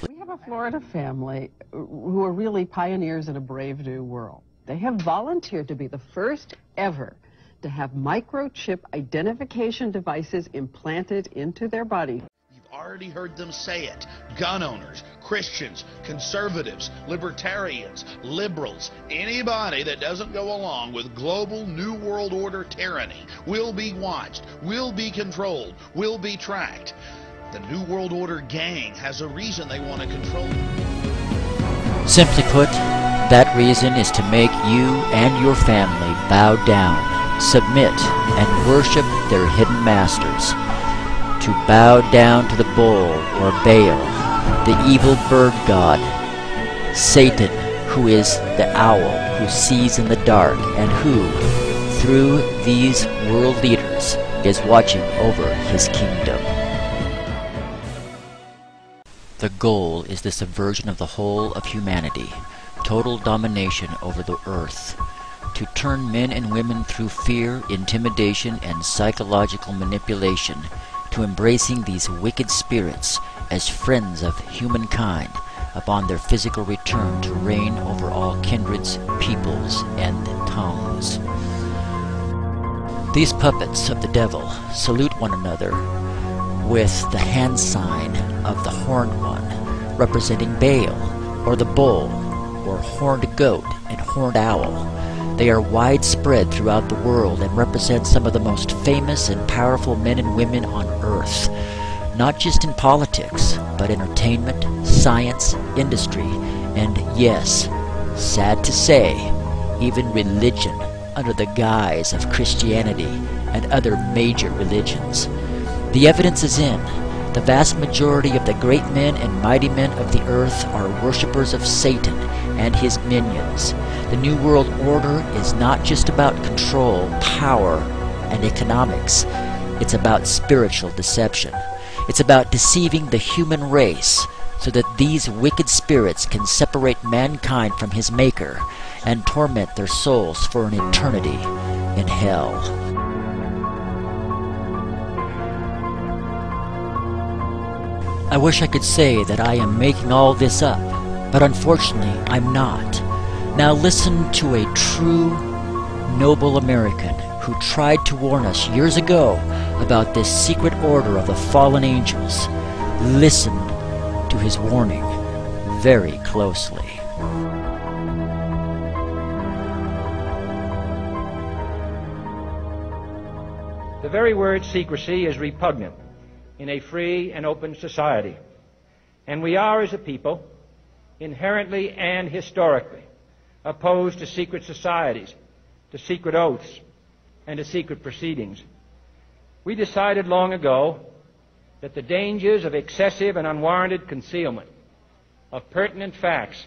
We have a Florida family who are really pioneers in a brave new world. They have volunteered to be the first ever to have microchip identification devices implanted into their body. You've already heard them say it. Gun owners, Christians, conservatives, libertarians, liberals, anybody that doesn't go along with global New World Order tyranny will be watched, will be controlled, will be tracked. The New World Order gang has a reason they want to control you. Simply put, that reason is to make you and your family bow down, submit, and worship their hidden masters. To bow down to the bull or Baal, the evil bird god, Satan, who is the owl who sees in the dark and who, through these world leaders, is watching over his kingdom. The goal is the subversion of the whole of humanity, total domination over the earth, to turn men and women through fear, intimidation, and psychological manipulation to embracing these wicked spirits as friends of humankind upon their physical return to reign over all kindreds, peoples, and tongues. These puppets of the devil salute one another with the hand sign of the horned one, representing Baal, or the bull, or horned goat and horned owl. They are widespread throughout the world and represent some of the most famous and powerful men and women on earth, not just in politics, but entertainment, science, industry, and yes, sad to say, even religion under the guise of Christianity and other major religions. The evidence is in. The vast majority of the great men and mighty men of the earth are worshippers of Satan and his minions. The New World Order is not just about control, power, and economics. It's about spiritual deception. It's about deceiving the human race so that these wicked spirits can separate mankind from his maker and torment their souls for an eternity in hell. I wish I could say that I am making all this up, but unfortunately I'm not. Now listen to a true, noble American who tried to warn us years ago about this secret order of the fallen angels. Listen to his warning very closely. The very word secrecy is repugnant in a free and open society. And we are, as a people, inherently and historically opposed to secret societies, to secret oaths, and to secret proceedings. We decided long ago that the dangers of excessive and unwarranted concealment of pertinent facts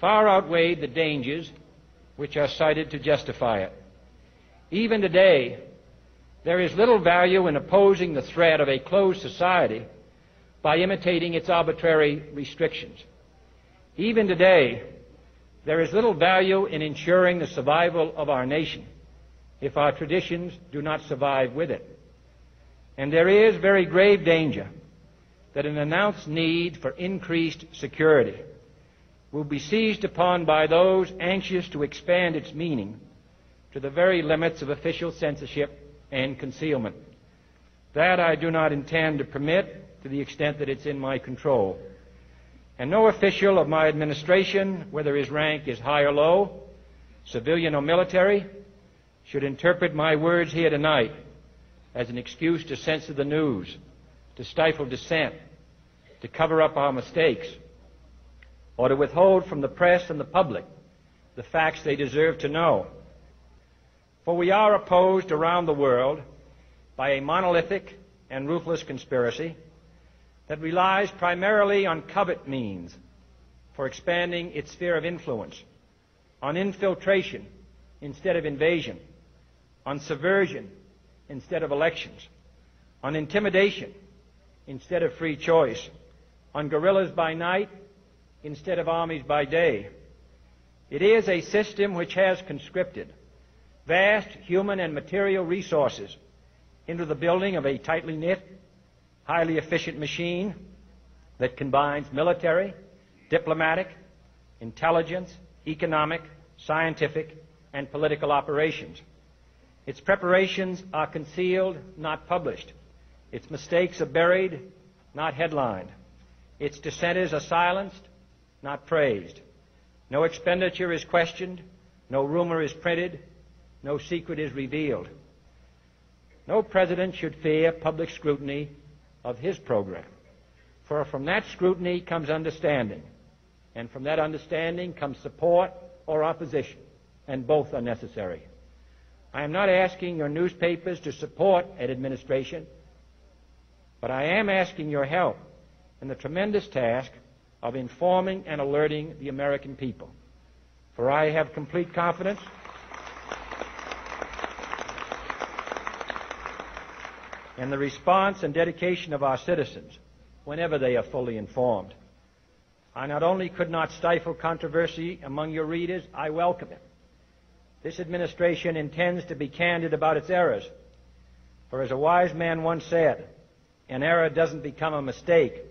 far outweighed the dangers which are cited to justify it. Even today, there is little value in opposing the threat of a closed society by imitating its arbitrary restrictions. Even today, there is little value in ensuring the survival of our nation if our traditions do not survive with it. And there is very grave danger that an announced need for increased security will be seized upon by those anxious to expand its meaning to the very limits of official censorship and concealment. That I do not intend to permit to the extent that it's in my control. And no official of my administration, whether his rank is high or low, civilian or military, should interpret my words here tonight as an excuse to censor the news, to stifle dissent, to cover up our mistakes, or to withhold from the press and the public the facts they deserve to know. For we are opposed around the world by a monolithic and ruthless conspiracy that relies primarily on covert means for expanding its sphere of influence, on infiltration instead of invasion, on subversion instead of elections, on intimidation instead of free choice, on guerrillas by night instead of armies by day. It is a system which has conscripted vast human and material resources into the building of a tightly knit, highly efficient machine that combines military, diplomatic, intelligence, economic, scientific, and political operations. Its preparations are concealed, not published. Its mistakes are buried, not headlined. Its dissenters are silenced, not praised. No expenditure is questioned, no rumor is printed, no secret is revealed. No president should fear public scrutiny of his program, for from that scrutiny comes understanding, and from that understanding comes support or opposition, and both are necessary. I am not asking your newspapers to support an administration, but I am asking your help in the tremendous task of informing and alerting the American people. For I have complete confidence in the response and dedication of our citizens whenever they are fully informed. I not only could not stifle controversy among your readers, I welcome it. This administration intends to be candid about its errors. For as a wise man once said, an error doesn't become a mistake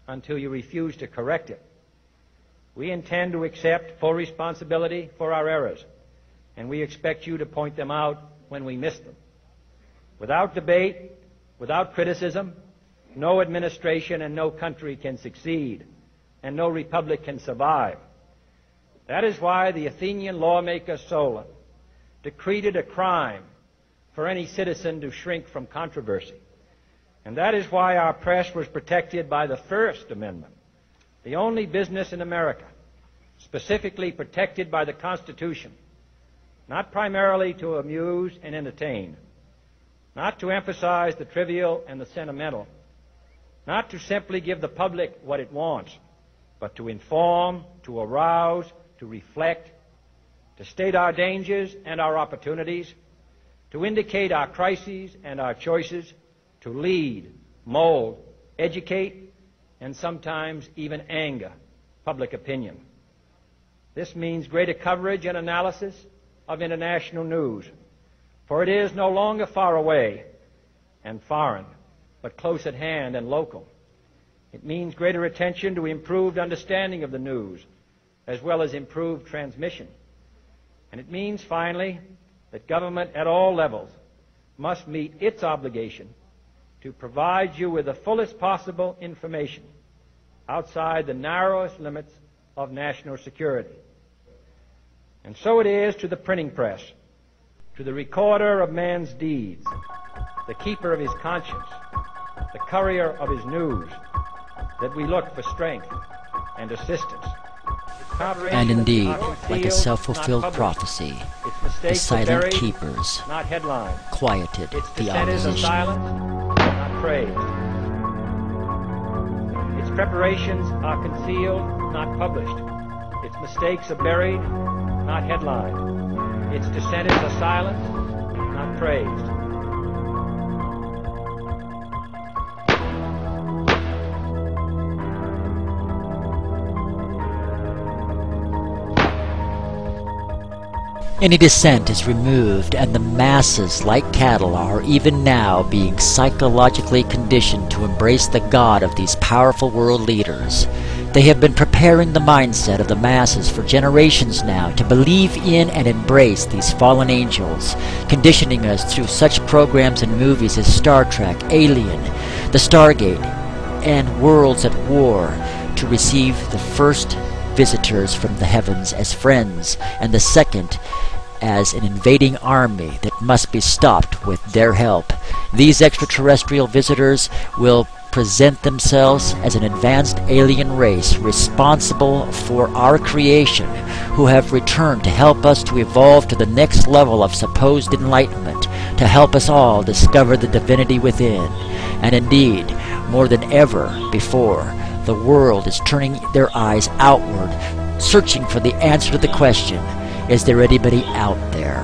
until you refuse to correct it. We intend to accept full responsibility for our errors, and we expect you to point them out when we miss them. Without debate, without criticism, no administration and no country can succeed, and no republic can survive. That is why the Athenian lawmaker Solon decreed it a crime for any citizen to shrink from controversy. And that is why our press was protected by the First Amendment, the only business in America specifically protected by the Constitution, not primarily to amuse and entertain, not to emphasize the trivial and the sentimental, not to simply give the public what it wants, but to inform, to arouse, to reflect, to state our dangers and our opportunities, to indicate our crises and our choices, to lead, mold, educate, and sometimes even anger public opinion. This means greater coverage and analysis of international news, for it is no longer far away and foreign, but close at hand and local. It means greater attention to improved understanding of the news, as well as improved transmission. And it means, finally, that government at all levels must meet its obligation to provide you with the fullest possible information outside the narrowest limits of national security. And so it is to the printing press, to the recorder of man's deeds, the keeper of his conscience, the courier of his news, that we look for strength and assistance. And indeed, like a self-fulfilled prophecy, the silent keepers quieted the opposition. Praised. Its preparations are concealed, not published. Its mistakes are buried, not headlined. Its dissenters are silenced, not praised. Any dissent is removed, and the masses, like cattle, are even now being psychologically conditioned to embrace the God of these powerful world leaders. They have been preparing the mindset of the masses for generations now to believe in and embrace these fallen angels, conditioning us through such programs and movies as Star Trek, Alien, The Stargate, and Worlds at War to receive the first visitors from the heavens as friends, and the second as an invading army that must be stopped with their help. These extraterrestrial visitors will present themselves as an advanced alien race responsible for our creation, who have returned to help us to evolve to the next level of supposed enlightenment, to help us all discover the divinity within. And indeed, more than ever before, the world is turning their eyes outward, searching for the answer to the question, is there anybody out there?